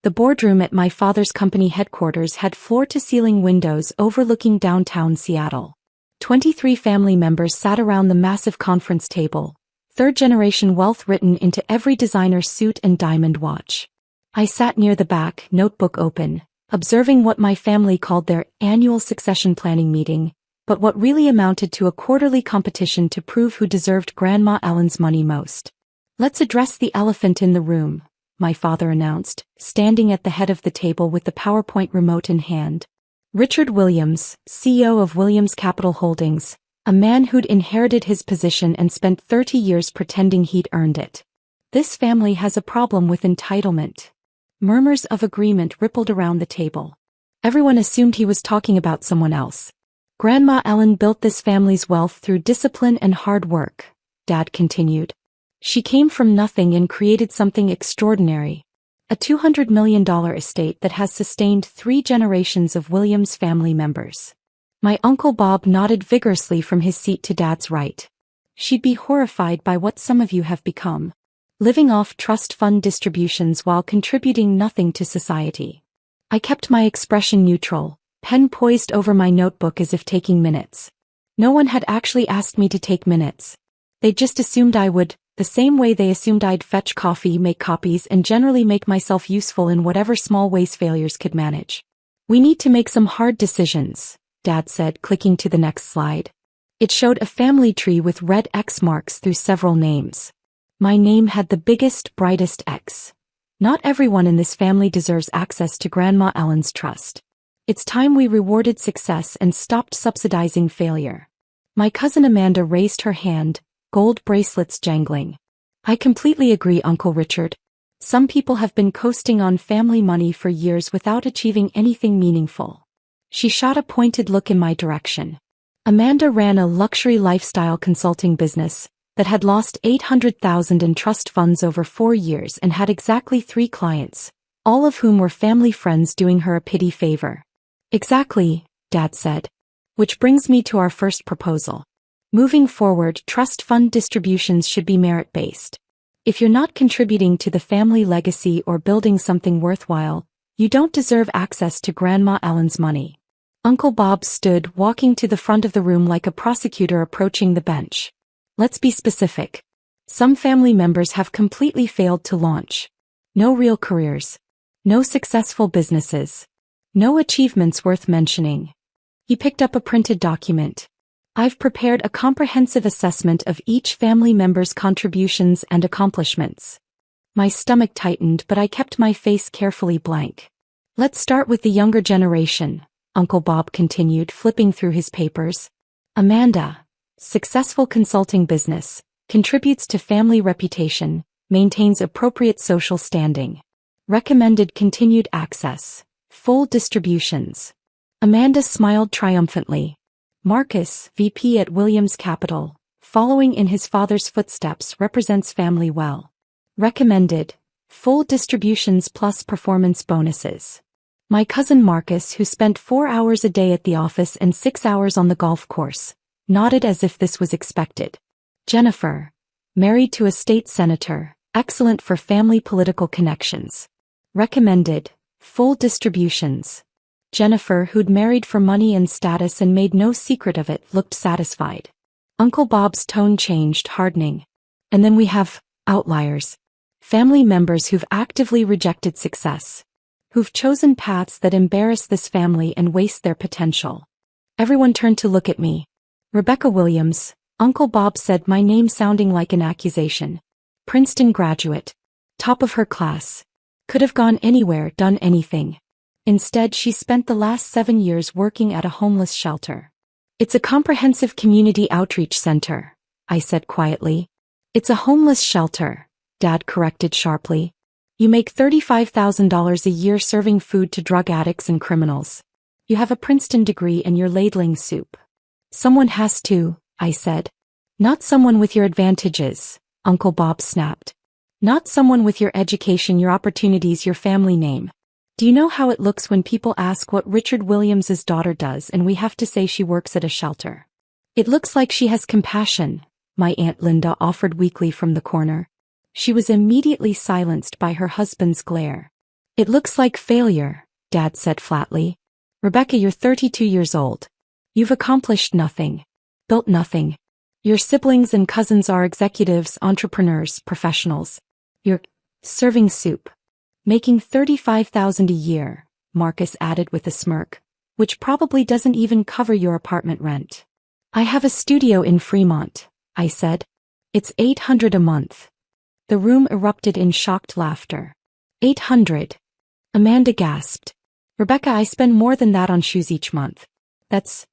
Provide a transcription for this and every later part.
The boardroom at my father's company headquarters had floor-to-ceiling windows overlooking downtown Seattle. 23 family members sat around the massive conference table, third-generation wealth written into every designer suit and diamond watch. I sat near the back, notebook open, observing what my family called their annual succession planning meeting, but what really amounted to a quarterly competition to prove who deserved Grandma Ellen's money most. "Let's address the elephant in the room," my father announced, standing at the head of the table with the PowerPoint remote in hand. Richard Williams, CEO of Williams Capital Holdings, a man who'd inherited his position and spent 30 years pretending he'd earned it. "This family has a problem with entitlement." Murmurs of agreement rippled around the table. Everyone assumed he was talking about someone else. "Grandma Ellen built this family's wealth through discipline and hard work," Dad continued. "She came from nothing and created something extraordinary. A $200 million estate that has sustained 3 generations of Williams family members." My Uncle Bob nodded vigorously from his seat to Dad's right. "She'd be horrified by what some of you have become. Living off trust fund distributions while contributing nothing to society." I kept my expression neutral, pen poised over my notebook as if taking minutes. No one had actually asked me to take minutes. They just assumed I would, the same way they assumed I'd fetch coffee, make copies, and generally make myself useful in whatever small ways failures could manage. "We need to make some hard decisions," Dad said, clicking to the next slide. It showed a family tree with red X marks through several names. My name had the biggest, brightest X. Not everyone in this family deserves access to Grandma Ellen's trust. It's time we rewarded success and stopped subsidizing failure. My cousin Amanda raised her hand, gold bracelets jangling. "I completely agree, Uncle Richard. Some people have been coasting on family money for years without achieving anything meaningful." She shot a pointed look in my direction. Amanda ran a luxury lifestyle consulting business that had lost $800,000 in trust funds over 4 years and had exactly 3 clients, all of whom were family friends doing her a pity favor. "Exactly," Dad said. "Which brings me to our first proposal. Moving forward, trust fund distributions should be merit-based. If you're not contributing to the family legacy or building something worthwhile, you don't deserve access to Grandma Ellen's money." Uncle Bob stood, walking to the front of the room like a prosecutor approaching the bench. "Let's be specific. Some family members have completely failed to launch. No real careers. No successful businesses. No achievements worth mentioning." He picked up a printed document. "I've prepared a comprehensive assessment of each family member's contributions and accomplishments." My stomach tightened, but I kept my face carefully blank. "Let's start with the younger generation," Uncle Bob continued, flipping through his papers. "Amanda. Successful consulting business, contributes to family reputation, maintains appropriate social standing. Recommended continued access. Full distributions." Amanda smiled triumphantly. "Marcus, VP at Williams Capital, following in his father's footsteps, represents family well. Recommended. Full distributions plus performance bonuses." My cousin Marcus, who spent 4 hours a day at the office and 6 hours on the golf course, nodded as if this was expected. "Jennifer. Married to a state senator, excellent for family political connections. Recommended. Full distributions." Jennifer, who'd married for money and status and made no secret of it, looked satisfied. Uncle Bob's tone changed, hardening. "And then we have outliers. Family members who've actively rejected success. Who've chosen paths that embarrass this family and waste their potential." Everyone turned to look at me. "Rebecca Williams," Uncle Bob said, my name sounding like an accusation. "Princeton graduate. Top of her class. Could have gone anywhere, done anything. Instead, she spent the last 7 years working at a homeless shelter." "It's a comprehensive community outreach center," I said quietly. "It's a homeless shelter," Dad corrected sharply. "You make $35,000 a year serving food to drug addicts and criminals. You have a Princeton degree and you're ladling soup." "Someone has to," I said. "Not someone with your advantages," Uncle Bob snapped. "Not someone with your education, your opportunities, your family name. Do you know how it looks when people ask what Richard Williams's daughter does and we have to say she works at a shelter? It looks like she has compassion," my Aunt Linda offered weakly from the corner. She was immediately silenced by her husband's glare. It looks like failure, Dad said flatly. Rebecca, you're 32 years old. You've accomplished nothing. Built nothing. Your siblings and cousins are executives, entrepreneurs, professionals. You're serving soup. Making $35,000 a year, Marcus added with a smirk, which probably doesn't even cover your apartment rent. I have a studio in Fremont, I said. It's $800 a month. The room erupted in shocked laughter. $800. Amanda gasped. Rebecca, I spend more than that on shoes each month. That's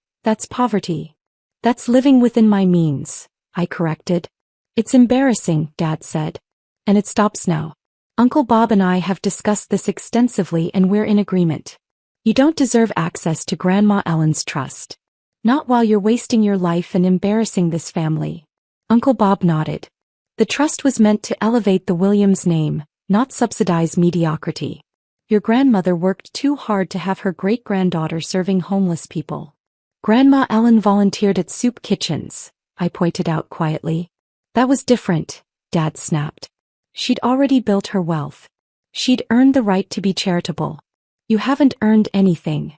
poverty. That's living within my means, I corrected. It's embarrassing, Dad said. And it stops now. Uncle Bob and I have discussed this extensively and we're in agreement. You don't deserve access to Grandma Ellen's trust. Not while you're wasting your life and embarrassing this family. Uncle Bob nodded. The trust was meant to elevate the Williams name, not subsidize mediocrity. Your grandmother worked too hard to have her great-granddaughter serving homeless people. Grandma Ellen volunteered at soup kitchens, I pointed out quietly. That was different, Dad snapped. She'd already built her wealth. She'd earned the right to be charitable. You haven't earned anything.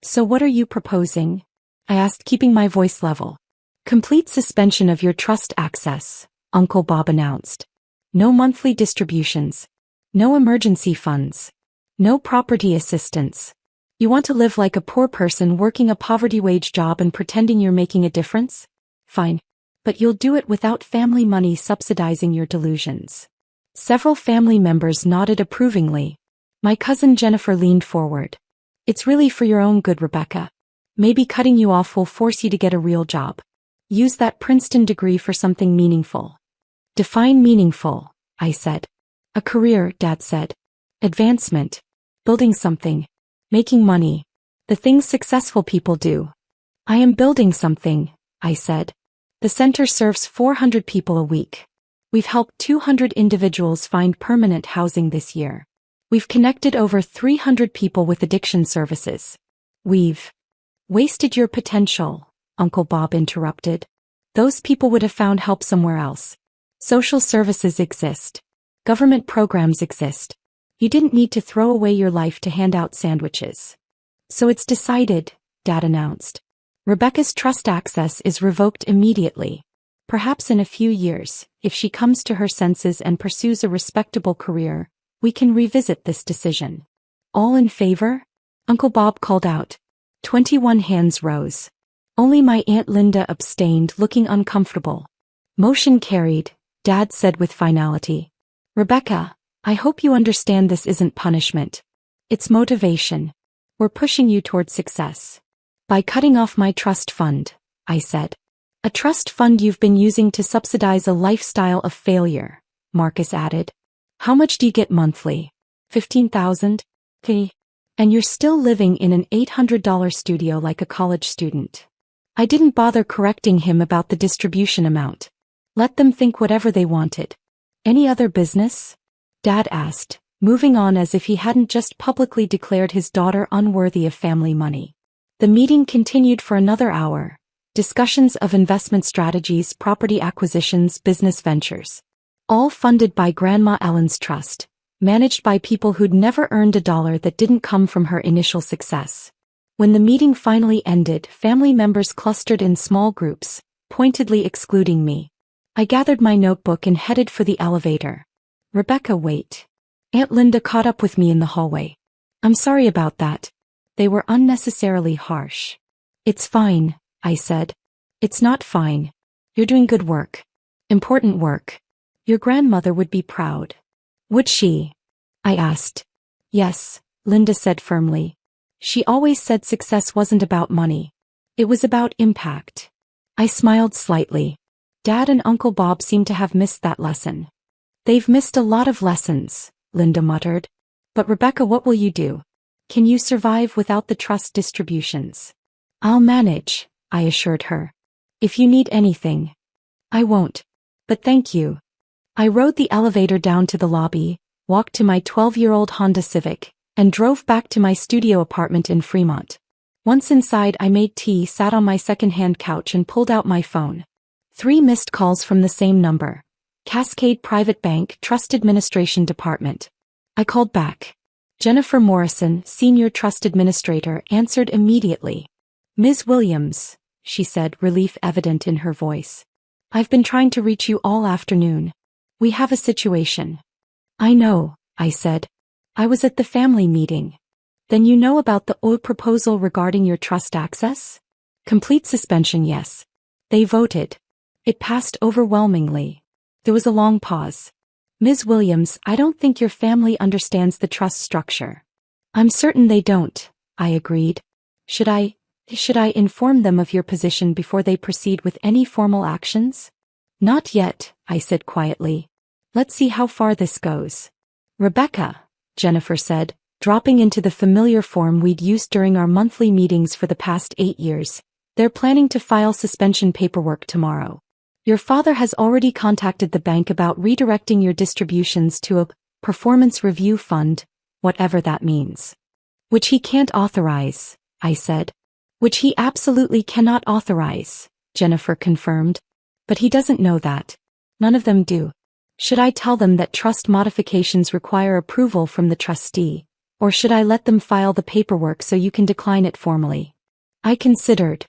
So what are you proposing? I asked, keeping my voice level. Complete suspension of your trust access, Uncle Bob announced. No monthly distributions. No emergency funds. No property assistance. You want to live like a poor person working a poverty wage job and pretending you're making a difference? Fine. But you'll do it without family money subsidizing your delusions. Several family members nodded approvingly. My cousin Jennifer leaned forward. It's really for your own good, Rebecca. Maybe cutting you off will force you to get a real job. Use that Princeton degree for something meaningful. Define meaningful, I said. A career, Dad said. Advancement. Building something. Making money. The things successful people do. I am building something, I said. The center serves 400 people a week. We've helped 200 individuals find permanent housing this year. We've connected over 300 people with addiction services. We've wasted your potential, Uncle Bob interrupted. Those people would have found help somewhere else. Social services exist. Government programs exist. You didn't need to throw away your life to hand out sandwiches. So it's decided, Dad announced. Rebecca's trust access is revoked immediately. Perhaps in a few years, if she comes to her senses and pursues a respectable career, we can revisit this decision. All in favor? Uncle Bob called out. 21 hands rose. Only my Aunt Linda abstained, looking uncomfortable. Motion carried, Dad said with finality. Rebecca, I hope you understand this isn't punishment. It's motivation. We're pushing you toward success. By cutting off my trust fund, I said. A trust fund you've been using to subsidize a lifestyle of failure, Marcus added. How much do you get monthly? $15,000? Okay. And you're still living in an $800 studio like a college student. I didn't bother correcting him about the distribution amount. Let them think whatever they wanted. Any other business? Dad asked, moving on as if he hadn't just publicly declared his daughter unworthy of family money. The meeting continued for another hour. Discussions of investment strategies, property acquisitions, business ventures. All funded by Grandma Ellen's trust, managed by people who'd never earned a dollar that didn't come from her initial success. When the meeting finally ended, family members clustered in small groups, pointedly excluding me. I gathered my notebook and headed for the elevator. Rebecca, wait. Aunt Linda caught up with me in the hallway. I'm sorry about that. They were unnecessarily harsh. It's fine, I said. It's not fine. You're doing good work. Important work. Your grandmother would be proud. Would she? I asked. Yes, Linda said firmly. She always said success wasn't about money. It was about impact. I smiled slightly. Dad and Uncle Bob seemed to have missed that lesson. They've missed a lot of lessons, Linda muttered. But Rebecca, what will you do? Can you survive without the trust distributions? I'll manage, I assured her. If you need anything. I won't. But thank you. I rode the elevator down to the lobby, walked to my 12-year-old Honda Civic, and drove back to my studio apartment in Fremont. Once inside, I made tea, sat on my second-hand couch and pulled out my phone. 3 missed calls from the same number. Cascade Private Bank, Trust Administration Department. I called back. Jennifer Morrison, Senior Trust Administrator, answered immediately. Ms. Williams, she said, relief evident in her voice. I've been trying to reach you all afternoon. We have a situation. I know, I said. I was at the family meeting. Then you know about the old proposal regarding your trust access? Complete suspension, yes. They voted. It passed overwhelmingly. There was a long pause. Ms. Williams, I don't think your family understands the trust structure. I'm certain they don't, I agreed. Should I inform them of your position before they proceed with any formal actions? Not yet, I said quietly. Let's see how far this goes. Rebecca, Jennifer said, dropping into the familiar form we'd used during our monthly meetings for the past 8 years. They're planning to file suspension paperwork tomorrow. Your father has already contacted the bank about redirecting your distributions to a performance review fund, whatever that means. Which he can't authorize, I said. Which he absolutely cannot authorize, Jennifer confirmed. But he doesn't know that. None of them do. Should I tell them that trust modifications require approval from the trustee, or should I let them file the paperwork so you can decline it formally? I considered.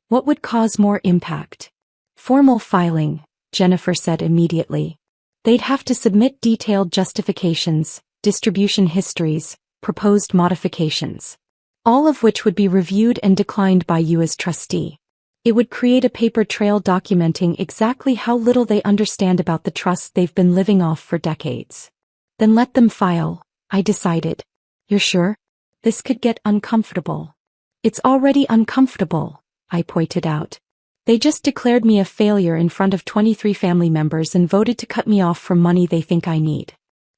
What would cause more impact? Formal filing, Jennifer said immediately. They'd have to submit detailed justifications, distribution histories, proposed modifications. All of which would be reviewed and declined by you as trustee. It would create a paper trail documenting exactly how little they understand about the trust they've been living off for decades. Then let them file, I decided. You're sure? This could get uncomfortable. It's already uncomfortable, I pointed out. They just declared me a failure in front of 23 family members and voted to cut me off from money they think I need.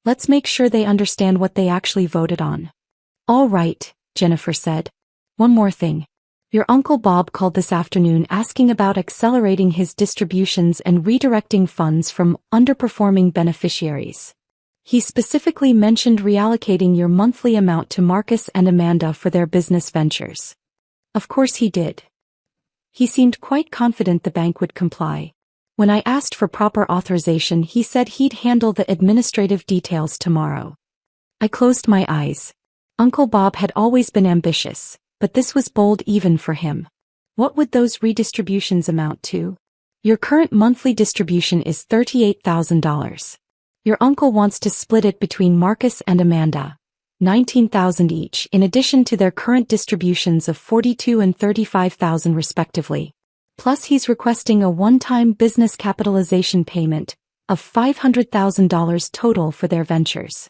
Let's make sure they understand what they actually voted on. All right, Jennifer said. One more thing. Your Uncle Bob called this afternoon asking about accelerating his distributions and redirecting funds from underperforming beneficiaries. He specifically mentioned reallocating your monthly amount to Marcus and Amanda for their business ventures. Of course he did. He seemed quite confident the bank would comply. When I asked for proper authorization, he said he'd handle the administrative details tomorrow. I closed my eyes. Uncle Bob had always been ambitious, but this was bold even for him. What would those redistributions amount to? Your current monthly distribution is $38,000. Your uncle wants to split it between Marcus and Amanda, $19,000 each, in addition to their current distributions of $42,000 and $35,000 respectively. Plus he's requesting a one-time business capitalization payment of $500,000 total for their ventures.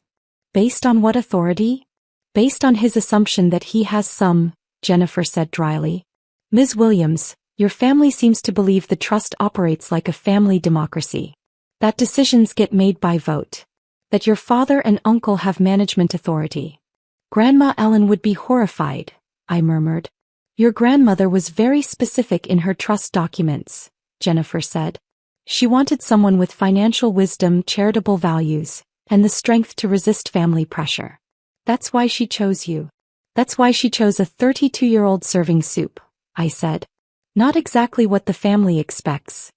Based on what authority? Based on his assumption that he has some, Jennifer said dryly. Ms. Williams, your family seems to believe the trust operates like a family democracy. That decisions get made by vote. That your father and uncle have management authority. Grandma Ellen would be horrified, I murmured. Your grandmother was very specific in her trust documents, Jennifer said. She wanted someone with financial wisdom, charitable values, and the strength to resist family pressure. That's why she chose you. That's why she chose a 32-year-old serving soup, I said. Not exactly what the family expects.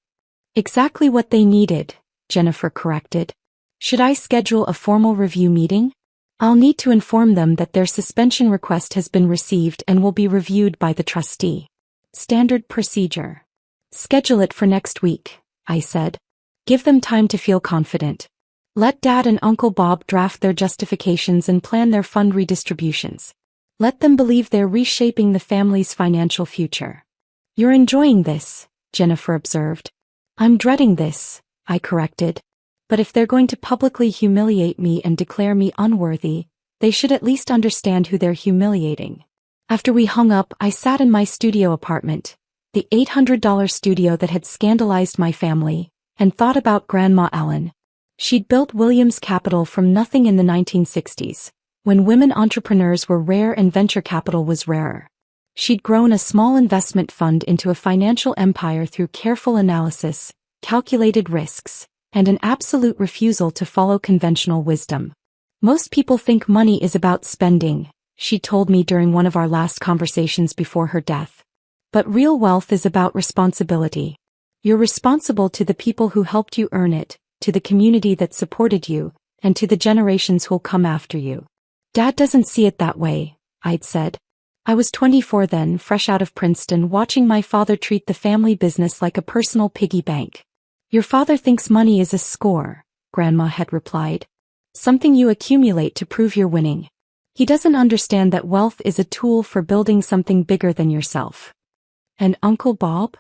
Exactly what they needed, Jennifer corrected. Should I schedule a formal review meeting? I'll need to inform them that their suspension request has been received and will be reviewed by the trustee. Standard procedure. Schedule it for next week, I said. Give them time to feel confident. Let Dad and Uncle Bob draft their justifications and plan their fund redistributions. Let them believe they're reshaping the family's financial future. You're enjoying this, Jennifer observed. I'm dreading this, I corrected. But if they're going to publicly humiliate me and declare me unworthy, they should at least understand who they're humiliating. After we hung up, I sat in my studio apartment, the $800 studio that had scandalized my family, and thought about Grandma Ellen. She'd built Williams Capital from nothing in the 1960s, when women entrepreneurs were rare and venture capital was rarer. She'd grown a small investment fund into a financial empire through careful analysis, calculated risks, and an absolute refusal to follow conventional wisdom. Most people think money is about spending, she told me during one of our last conversations before her death. But real wealth is about responsibility. You're responsible to the people who helped you earn it, to the community that supported you, and to the generations who'll come after you. Dad doesn't see it that way, I'd said. I was 24 then, fresh out of Princeton, watching my father treat the family business like a personal piggy bank. Your father thinks money is a score, Grandma had replied. Something you accumulate to prove you're winning. He doesn't understand that wealth is a tool for building something bigger than yourself. And Uncle Bob?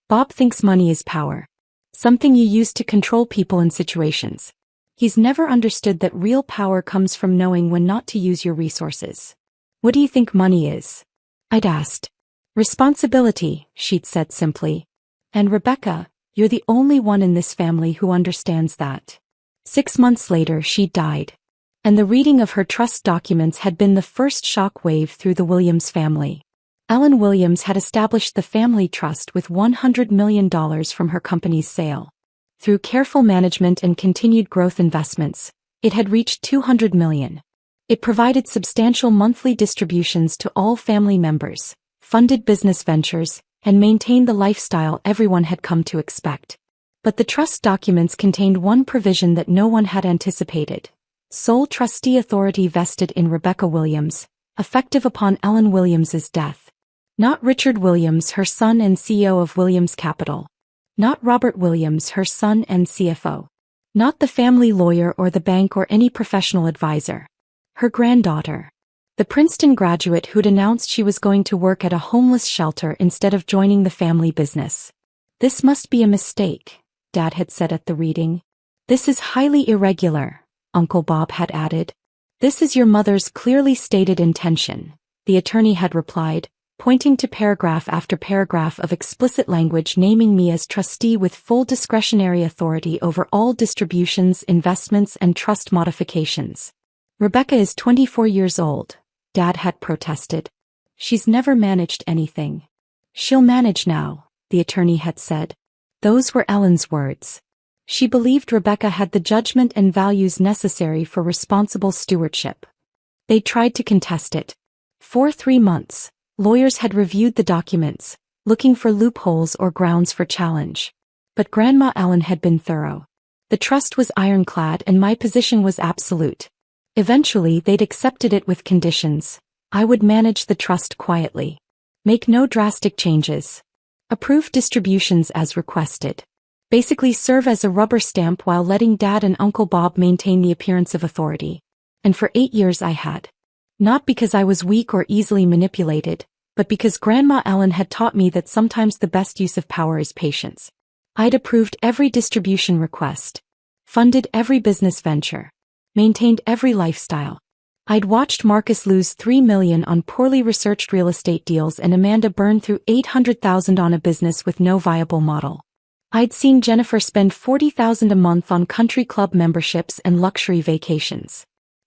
Bob thinks money is power. Something you use to control people and situations. He's never understood that real power comes from knowing when not to use your resources. What do you think money is? I'd asked. Responsibility, she'd said simply. And Rebecca, you're the only one in this family who understands that. 6 months later she died. And the reading of her trust documents had been the first shock wave through the Williams family. Ellen Williams had established the family trust with $100 million from her company's sale. Through careful management and continued growth investments, it had reached $200 million. It provided substantial monthly distributions to all family members, funded business ventures, and maintained the lifestyle everyone had come to expect. But the trust documents contained one provision that no one had anticipated. Sole trustee authority vested in Rebecca Williams, effective upon Ellen Williams's death. Not Richard Williams, her son and CEO of Williams Capital. Not Robert Williams, her son and CFO. Not the family lawyer or the bank or any professional advisor. Her granddaughter. The Princeton graduate who'd announced she was going to work at a homeless shelter instead of joining the family business. This must be a mistake, Dad had said at the reading. This is highly irregular, Uncle Bob had added. This is your mother's clearly stated intention, the attorney had replied, pointing to paragraph after paragraph of explicit language naming me as trustee with full discretionary authority over all distributions, investments, and trust modifications. Rebecca is 24 years old, Dad had protested. She's never managed anything. She'll manage now, the attorney had said. Those were Ellen's words. She believed Rebecca had the judgment and values necessary for responsible stewardship. They tried to contest it. For 3 months, lawyers had reviewed the documents, looking for loopholes or grounds for challenge. But Grandma Ellen had been thorough. The trust was ironclad and my position was absolute. Eventually they'd accepted it with conditions. I would manage the trust quietly. Make no drastic changes. Approve distributions as requested. Basically serve as a rubber stamp while letting Dad and Uncle Bob maintain the appearance of authority. And for 8 years I had. Not because I was weak or easily manipulated, but because Grandma Ellen had taught me that sometimes the best use of power is patience. I'd approved every distribution request. Funded every business venture. Maintained every lifestyle. I'd watched Marcus lose $3 million on poorly researched real estate deals and Amanda burn through $800,000 on a business with no viable model. I'd seen Jennifer spend $40,000 a month on country club memberships and luxury vacations.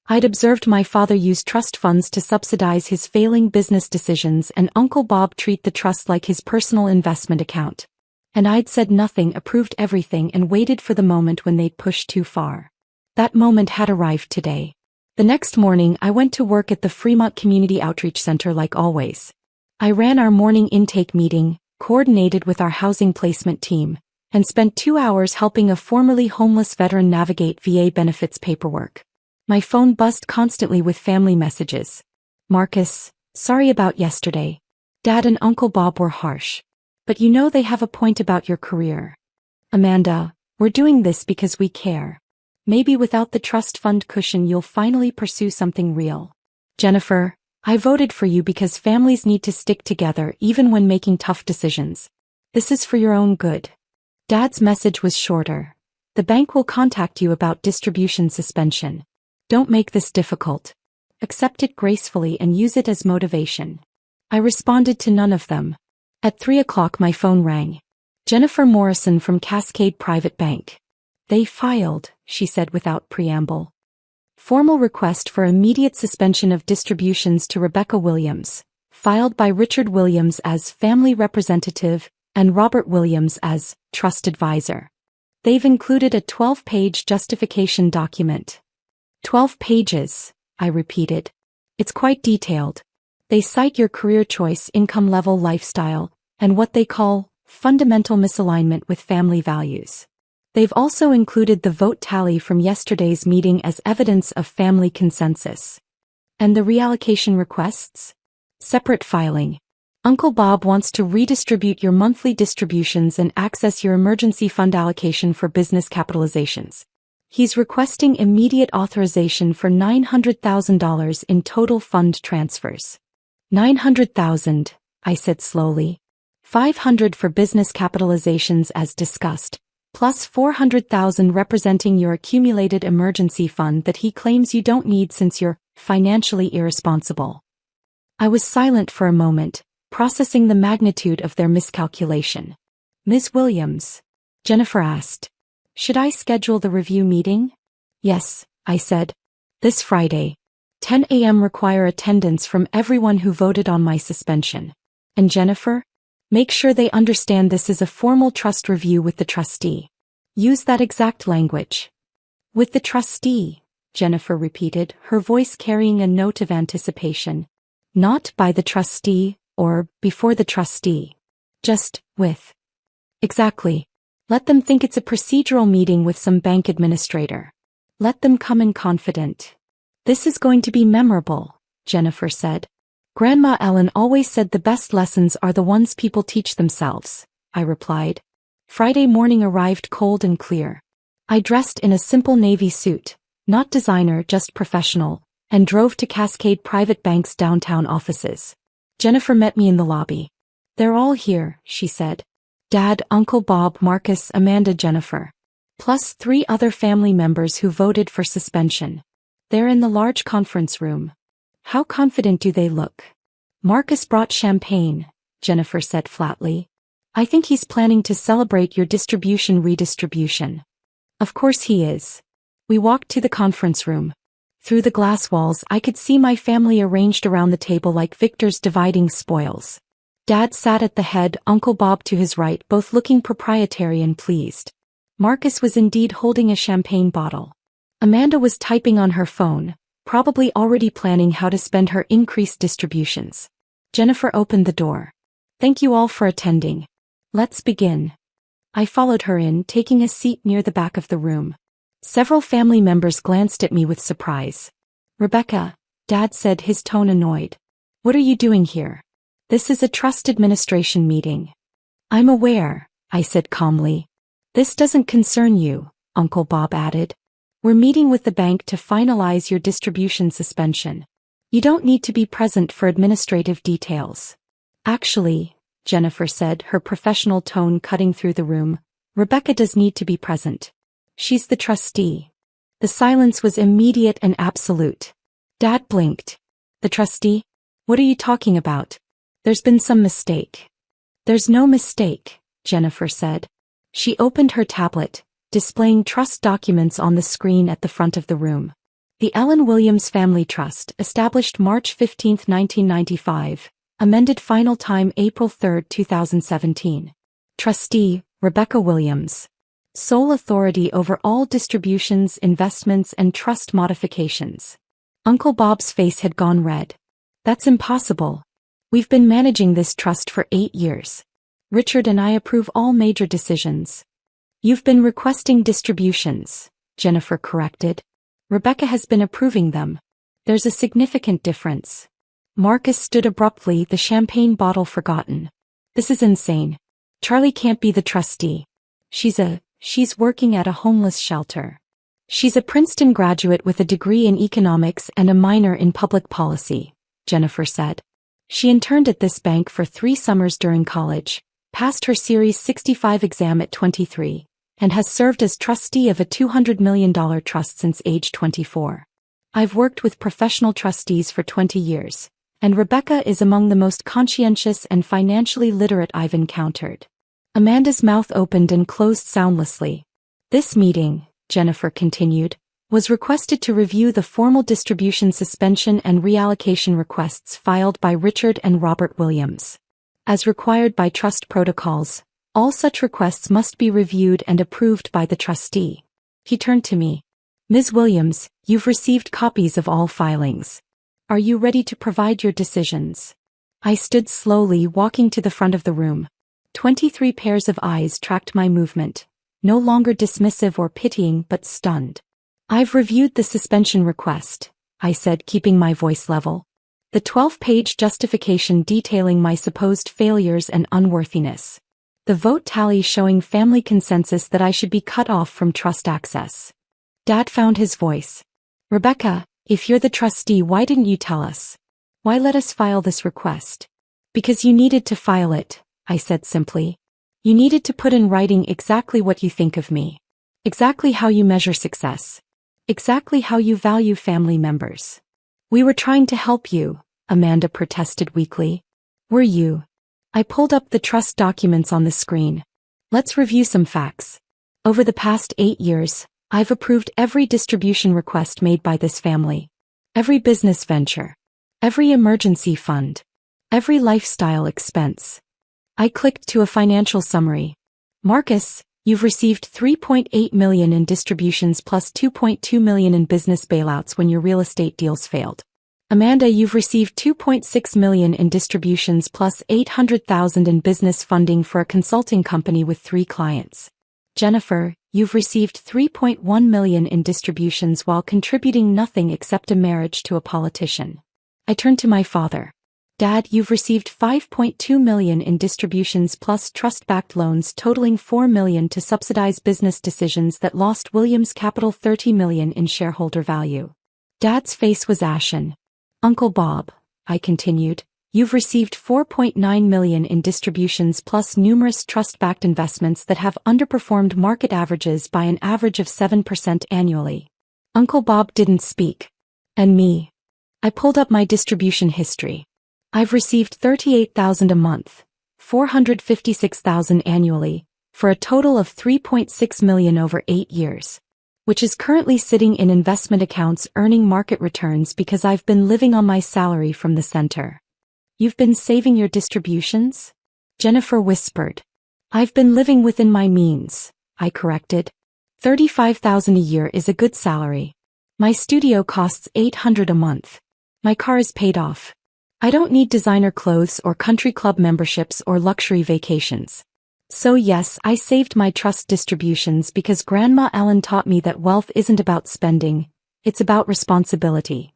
I'd observed my father use trust funds to subsidize his failing business decisions and Uncle Bob treat the trust like his personal investment account. And I'd said nothing, approved everything, and waited for the moment when they'd pushed too far. That moment had arrived today. The next morning I went to work at the Fremont Community Outreach Center like always. I ran our morning intake meeting, coordinated with our housing placement team, and spent 2 hours helping a formerly homeless veteran navigate VA benefits paperwork. My phone buzzed constantly with family messages. Marcus, sorry about yesterday. Dad and Uncle Bob were harsh. But you know they have a point about your career. Amanda, we're doing this because we care. Maybe without the trust fund cushion you'll finally pursue something real. Jennifer, I voted for you because families need to stick together even when making tough decisions. This is for your own good. Dad's message was shorter. The bank will contact you about distribution suspension. Don't make this difficult. Accept it gracefully and use it as motivation. I responded to none of them. At 3 o'clock my phone rang. Jennifer Morrison from Cascade Private Bank. They filed, she said without preamble. Formal request for immediate suspension of distributions to Rebecca Williams, filed by Richard Williams as family representative and Robert Williams as trust advisor. They've included a 12-page justification document. 12 pages, I repeated. It's quite detailed. They cite your career choice, income level, lifestyle, and what they call fundamental misalignment with family values. They've also included the vote tally from yesterday's meeting as evidence of family consensus. And the reallocation requests? Separate filing. Uncle Bob wants to redistribute your monthly distributions and access your emergency fund allocation for business capitalizations. He's requesting immediate authorization for $900,000 in total fund transfers. $900,000, I said slowly. $500 for business capitalizations as discussed, plus $400,000 representing your accumulated emergency fund that he claims you don't need since you're financially irresponsible. I was silent for a moment, processing the magnitude of their miscalculation. Ms. Williams? Jennifer asked. Should I schedule the review meeting? Yes, I said. This Friday. 10 a.m. require attendance from everyone who voted on my suspension. And Jennifer? Make sure they understand this is a formal trust review with the trustee. Use that exact language. With the trustee, Jennifer repeated, her voice carrying a note of anticipation. Not by the trustee, or before the trustee. Just with. Exactly. Let them think it's a procedural meeting with some bank administrator. Let them come in confident. This is going to be memorable, Jennifer said. Grandma Ellen always said the best lessons are the ones people teach themselves, I replied. Friday morning arrived cold and clear. I dressed in a simple navy suit, not designer, just professional, and drove to Cascade Private Bank's downtown offices. Jennifer met me in the lobby. They're all here, she said. Dad, Uncle Bob, Marcus, Amanda, Jennifer. Plus 3 other family members who voted for suspension. They're in the large conference room. How confident do they look? Marcus brought champagne, Jennifer said flatly. I think he's planning to celebrate your distribution redistribution. Of course he is. We walked to the conference room. Through the glass walls I could see my family arranged around the table like victors dividing spoils. Dad sat at the head, Uncle Bob to his right, both looking proprietary and pleased. Marcus was indeed holding a champagne bottle. Amanda was typing on her phone, probably already planning how to spend her increased distributions. Jennifer opened the door. Thank you all for attending. Let's begin. I followed her in, taking a seat near the back of the room. Several family members glanced at me with surprise. Rebecca, Dad said, his tone annoyed. What are you doing here? This is a trust administration meeting. I'm aware, I said calmly. This doesn't concern you, Uncle Bob added. We're meeting with the bank to finalize your distribution suspension. You don't need to be present for administrative details. Actually, Jennifer said, her professional tone cutting through the room, Rebecca does need to be present. She's the trustee. The silence was immediate and absolute. Dad blinked. The trustee? What are you talking about? There's been some mistake. There's no mistake, Jennifer said. She opened her tablet, displaying trust documents on the screen at the front of the room. The Ellen Williams Family Trust, established March 15, 1995, amended final time April 3, 2017. Trustee, Rebecca Williams. Sole authority over all distributions, investments, and trust modifications. Uncle Bob's face had gone red. That's impossible. We've been managing this trust for 8 years. Richard and I approve all major decisions. You've been requesting distributions, Jennifer corrected. Rebecca has been approving them. There's a significant difference. Marcus stood abruptly, the champagne bottle forgotten. This is insane. Charlie can't be the trustee. She's working at a homeless shelter. She's a Princeton graduate with a degree in economics and a minor in public policy, Jennifer said. She interned at this bank for 3 summers during college, passed her Series 65 exam at 23, and has served as trustee of a $200 million trust since age 24. I've worked with professional trustees for 20 years, and Rebecca is among the most conscientious and financially literate I've encountered. Amanda's mouth opened and closed soundlessly. This meeting, Jennifer continued, was requested to review the formal distribution suspension and reallocation requests filed by Richard and Robert Williams. As required by trust protocols, all such requests must be reviewed and approved by the trustee. He turned to me. Ms. Williams, you've received copies of all filings. Are you ready to provide your decisions? I stood slowly, walking to the front of the room. 23 pairs of eyes tracked my movement, no longer dismissive or pitying but stunned. I've reviewed the suspension request, I said, keeping my voice level. The 12-page justification detailing my supposed failures and unworthiness. The vote tally showing family consensus that I should be cut off from trust access. Dad found his voice. Rebecca, if you're the trustee, why didn't you tell us? Why let us file this request? Because you needed to file it, I said simply. You needed to put in writing exactly what you think of me. Exactly how you measure success. Exactly how you value family members. We were trying to help you, Amanda protested weakly. Were you? I pulled up the trust documents on the screen. Let's review some facts. Over the past 8 years, I've approved every distribution request made by this family. Every business venture. Every emergency fund. Every lifestyle expense. I clicked to a financial summary. Marcus, you've received $3.8 million in distributions plus $2.2 million in business bailouts when your real estate deals failed. Amanda, you've received $2.6 million in distributions plus $800,000 in business funding for a consulting company with 3 clients. Jennifer, you've received $3.1 million in distributions while contributing nothing except a marriage to a politician. I turned to my father. Dad, you've received $5.2 million in distributions plus trust-backed loans totaling $4 million to subsidize business decisions that lost Williams Capital $30 million in shareholder value. Dad's face was ashen. Uncle Bob, I continued, you've received $4.9 million in distributions plus numerous trust-backed investments that have underperformed market averages by an average of 7% annually. Uncle Bob didn't speak. And me. I pulled up my distribution history. I've received $38,000 a month, $456,000 annually, for a total of $3.6 million over 8 years, which is currently sitting in investment accounts earning market returns because I've been living on my salary from the center. You've been saving your distributions? Jennifer whispered. I've been living within my means, I corrected. $35,000 a year is a good salary. My studio costs $800 a month. My car is paid off. I don't need designer clothes or country club memberships or luxury vacations. So yes, I saved my trust distributions because Grandma Ellen taught me that wealth isn't about spending, it's about responsibility.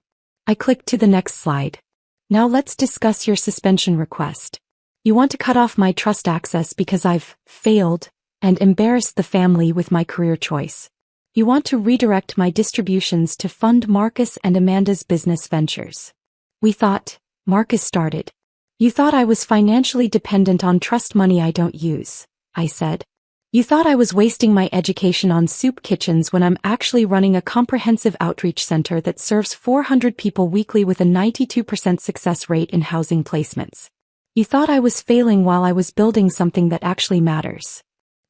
I clicked to the next slide. Now let's discuss your suspension request. You want to cut off my trust access because I've failed and embarrassed the family with my career choice. You want to redirect my distributions to fund Marcus and Amanda's business ventures. We thought, Marcus started. You thought I was financially dependent on trust money I don't use, I said. You thought I was wasting my education on soup kitchens when I'm actually running a comprehensive outreach center that serves 400 people weekly with a 92% success rate in housing placements. You thought I was failing while I was building something that actually matters.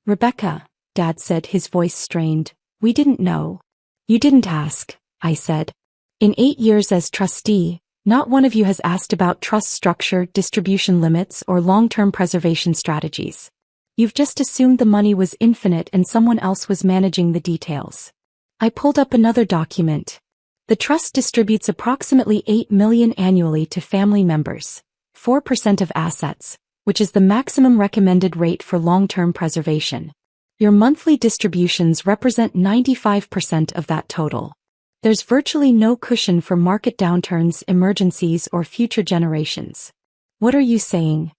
Rebecca, Dad said, his voice strained, we didn't know. You didn't ask, I said. In 8 years as trustee, not one of you has asked about trust structure, distribution limits, or long-term preservation strategies. You've just assumed the money was infinite and someone else was managing the details. I pulled up another document. The trust distributes approximately $8 million annually to family members, 4% of assets, which is the maximum recommended rate for long-term preservation. Your monthly distributions represent 95% of that total. There's virtually no cushion for market downturns, emergencies, or future generations. What are you saying?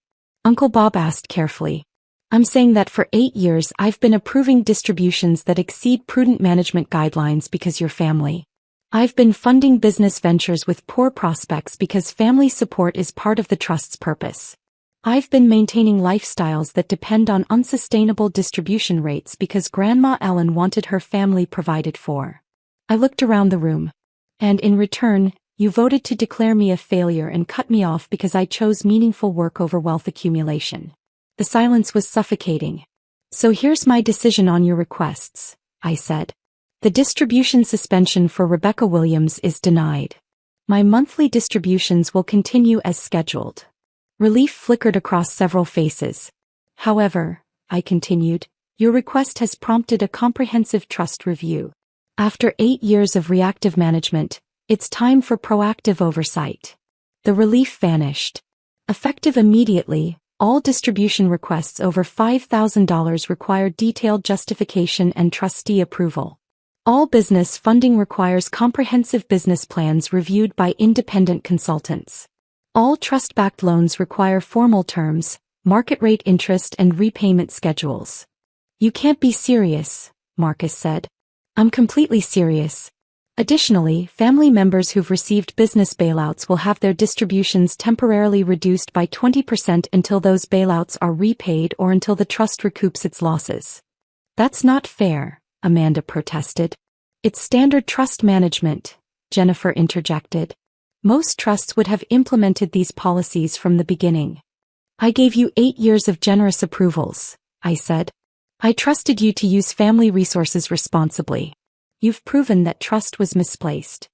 Uncle Bob asked carefully. I'm saying that for 8 years I've been approving distributions that exceed prudent management guidelines because you're family. I've been funding business ventures with poor prospects because family support is part of the trust's purpose. I've been maintaining lifestyles that depend on unsustainable distribution rates because Grandma Ellen wanted her family provided for. I looked around the room. And in return, you voted to declare me a failure and cut me off because I chose meaningful work over wealth accumulation. The silence was suffocating. So here's my decision on your requests, I said. The distribution suspension for Rebecca Williams is denied. My monthly distributions will continue as scheduled. Relief flickered across several faces. However, I continued, your request has prompted a comprehensive trust review. After 8 years of reactive management, it's time for proactive oversight. The relief vanished. Effective immediately, all distribution requests over $5,000 require detailed justification and trustee approval. All business funding requires comprehensive business plans reviewed by independent consultants. All trust-backed loans require formal terms, market rate interest and repayment schedules. You can't be serious, Marcus said. I'm completely serious. Additionally, family members who've received business bailouts will have their distributions temporarily reduced by 20% until those bailouts are repaid or until the trust recoups its losses. That's not fair, Amanda protested. It's standard trust management, Jennifer interjected. Most trusts would have implemented these policies from the beginning. I gave you 8 years of generous approvals, I said. I trusted you to use family resources responsibly. You've proven that trust was misplaced.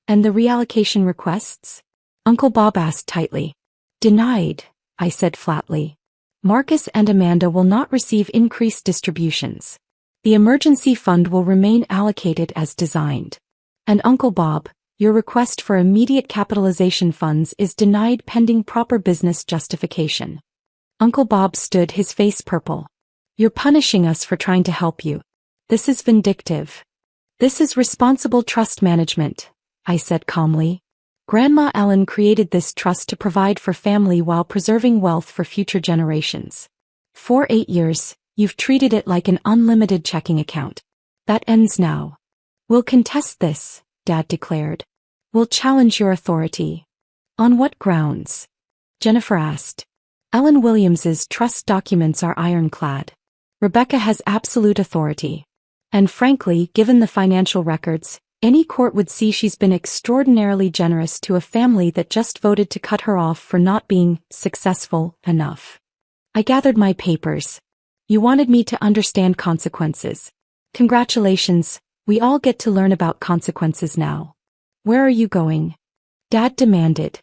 And the reallocation requests? Uncle Bob asked tightly. Denied, I said flatly. Marcus and Amanda will not receive increased distributions. The emergency fund will remain allocated as designed. And Uncle Bob, your request for immediate capitalization funds is denied pending proper business justification. Uncle Bob stood, his face purple. You're punishing us for trying to help you. This is vindictive. This is responsible trust management, I said calmly. Grandma Ellen created this trust to provide for family while preserving wealth for future generations. For 8 years, you've treated it like an unlimited checking account. That ends now. We'll contest this, Dad declared. We'll challenge your authority. On what grounds? Jennifer asked. Ellen Williams's trust documents are ironclad. Rebecca has absolute authority. And frankly, given the financial records, any court would see she's been extraordinarily generous to a family that just voted to cut her off for not being successful enough. I gathered my papers. You wanted me to understand consequences. Congratulations, we all get to learn about consequences now. Where are you going? Dad demanded.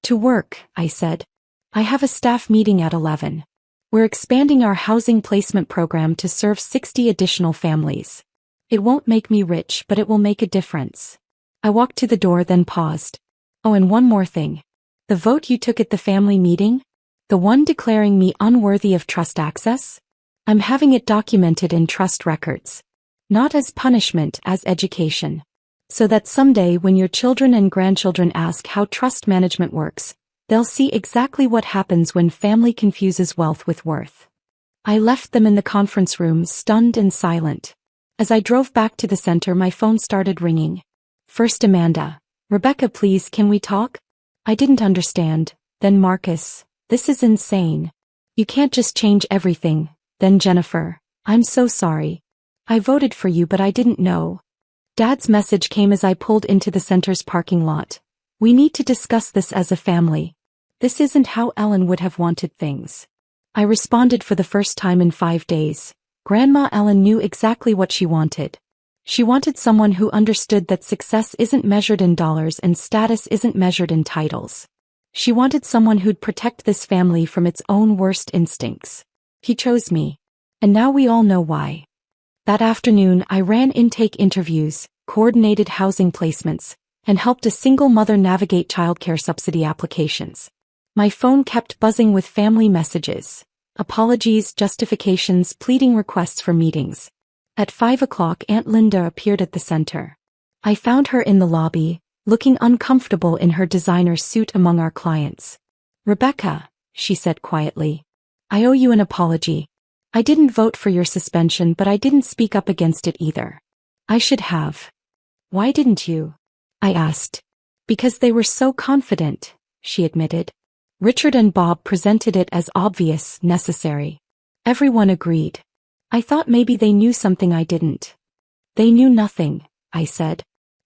To work, I said. I have a staff meeting at 11. We're expanding our housing placement program to serve 60 additional families. It won't make me rich, but it will make a difference. I walked to the door, then paused. Oh, and one more thing. The vote you took at the family meeting? The one declaring me unworthy of trust access? I'm having it documented in trust records. Not as punishment, as education. So that someday when your children and grandchildren ask how trust management works, they'll see exactly what happens when family confuses wealth with worth. I left them in the conference room, stunned and silent. As I drove back to the center, my phone started ringing. First Amanda. Rebecca, please, can we talk? I didn't understand. Then Marcus. This is insane. You can't just change everything. Then Jennifer. I'm so sorry. I voted for you, but I didn't know. Dad's message came as I pulled into the center's parking lot. We need to discuss this as a family. This isn't how Ellen would have wanted things. I responded for the first time in 5 days. Grandma Ellen knew exactly what she wanted. She wanted someone who understood that success isn't measured in dollars and status isn't measured in titles. She wanted someone who'd protect this family from its own worst instincts. He chose me. And now we all know why. That afternoon, I ran intake interviews, coordinated housing placements, and helped a single mother navigate childcare subsidy applications. My phone kept buzzing with family messages, apologies, justifications, pleading requests for meetings. At 5 o'clock, Aunt Linda appeared at the center. I found her in the lobby, looking uncomfortable in her designer suit among our clients. Rebecca, she said quietly. I owe you an apology. I didn't vote for your suspension, but I didn't speak up against it either. I should have. Why didn't you? I asked. Because they were so confident, she admitted. Richard and Bob presented it as obvious, necessary. Everyone agreed. I thought maybe they knew something I didn't. They knew nothing, I said.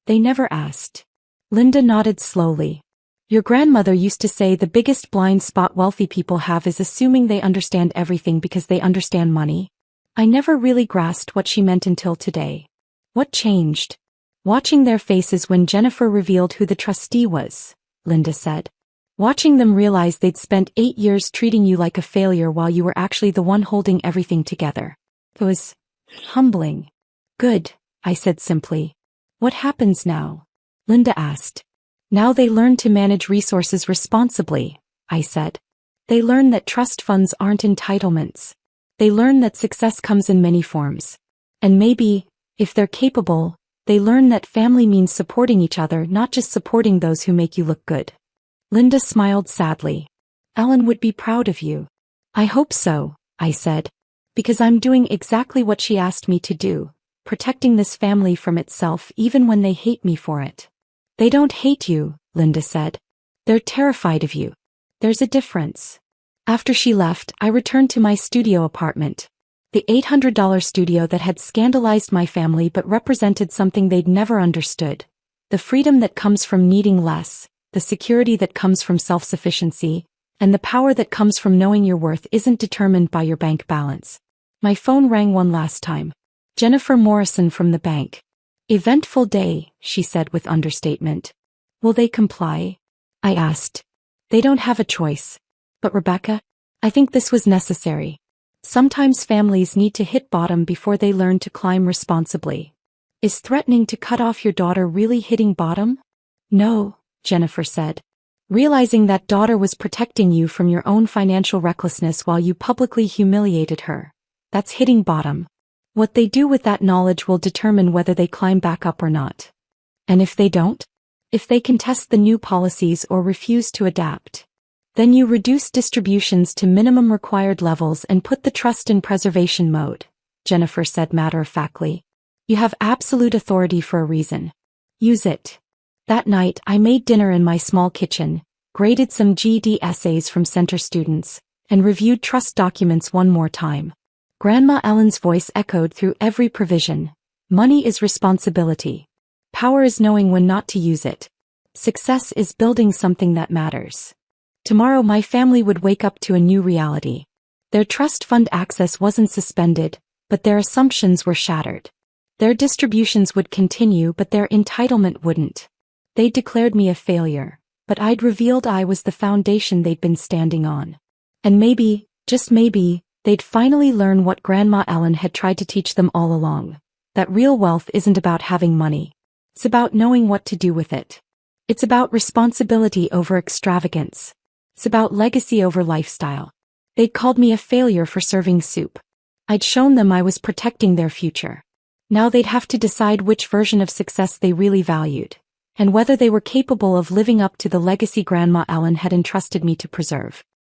They never asked. Linda nodded slowly. Your grandmother used to say the biggest blind spot wealthy people have is assuming they understand everything because they understand money. I never really grasped what she meant until today. What changed? Watching their faces when Jennifer revealed who the trustee was, Linda said. Watching them realize they'd spent 8 years treating you like a failure while you were actually the one holding everything together. It was humbling. Good, I said simply. What happens now? Linda asked. Now they learn to manage resources responsibly, I said. They learn that trust funds aren't entitlements. They learn that success comes in many forms. And maybe, if they're capable, They learn that family means supporting each other, not just supporting those who make you look good. Linda smiled sadly. Ellen would be proud of you. I hope so, I said. Because I'm doing exactly what she asked me to do, protecting this family from itself even when they hate me for it. They don't hate you, Linda said. They're terrified of you. There's a difference. After she left, I returned to my studio apartment. The $800 studio that had scandalized my family but represented something they'd never understood. The freedom that comes from needing less, the security that comes from self-sufficiency, and the power that comes from knowing your worth isn't determined by your bank balance. My phone rang one last time. Jennifer Morrison from the bank. Eventful day, she said with understatement. Will they comply? I asked. They don't have a choice. But Rebecca, I think this was necessary. Sometimes families need to hit bottom before they learn to climb responsibly. Is threatening to cut off your daughter really hitting bottom? No, Jennifer said. Realizing that daughter was protecting you from your own financial recklessness while you publicly humiliated her. That's hitting bottom. What they do with that knowledge will determine whether they climb back up or not. And if they don't? If they contest the new policies or refuse to adapt? Then you reduce distributions to minimum required levels and put the trust in preservation mode, Jennifer said matter-of-factly. You have absolute authority for a reason. Use it. That night, I made dinner in my small kitchen, graded some GED essays from center students, and reviewed trust documents one more time. Grandma Ellen's voice echoed through every provision. Money is responsibility. Power is knowing when not to use it. Success is building something that matters. Tomorrow my family would wake up to a new reality. Their trust fund access wasn't suspended, but their assumptions were shattered. Their distributions would continue, but their entitlement wouldn't. They declared me a failure, but I'd revealed I was the foundation they'd been standing on. And maybe, just maybe, they'd finally learn what Grandma Ellen had tried to teach them all along. That real wealth isn't about having money. It's about knowing what to do with it. It's about responsibility over extravagance. It's about legacy over lifestyle. They'd called me a failure for serving soup. I'd shown them I was protecting their future. Now they'd have to decide which version of success they really valued, and whether they were capable of living up to the legacy Grandma Ellen had entrusted me to preserve.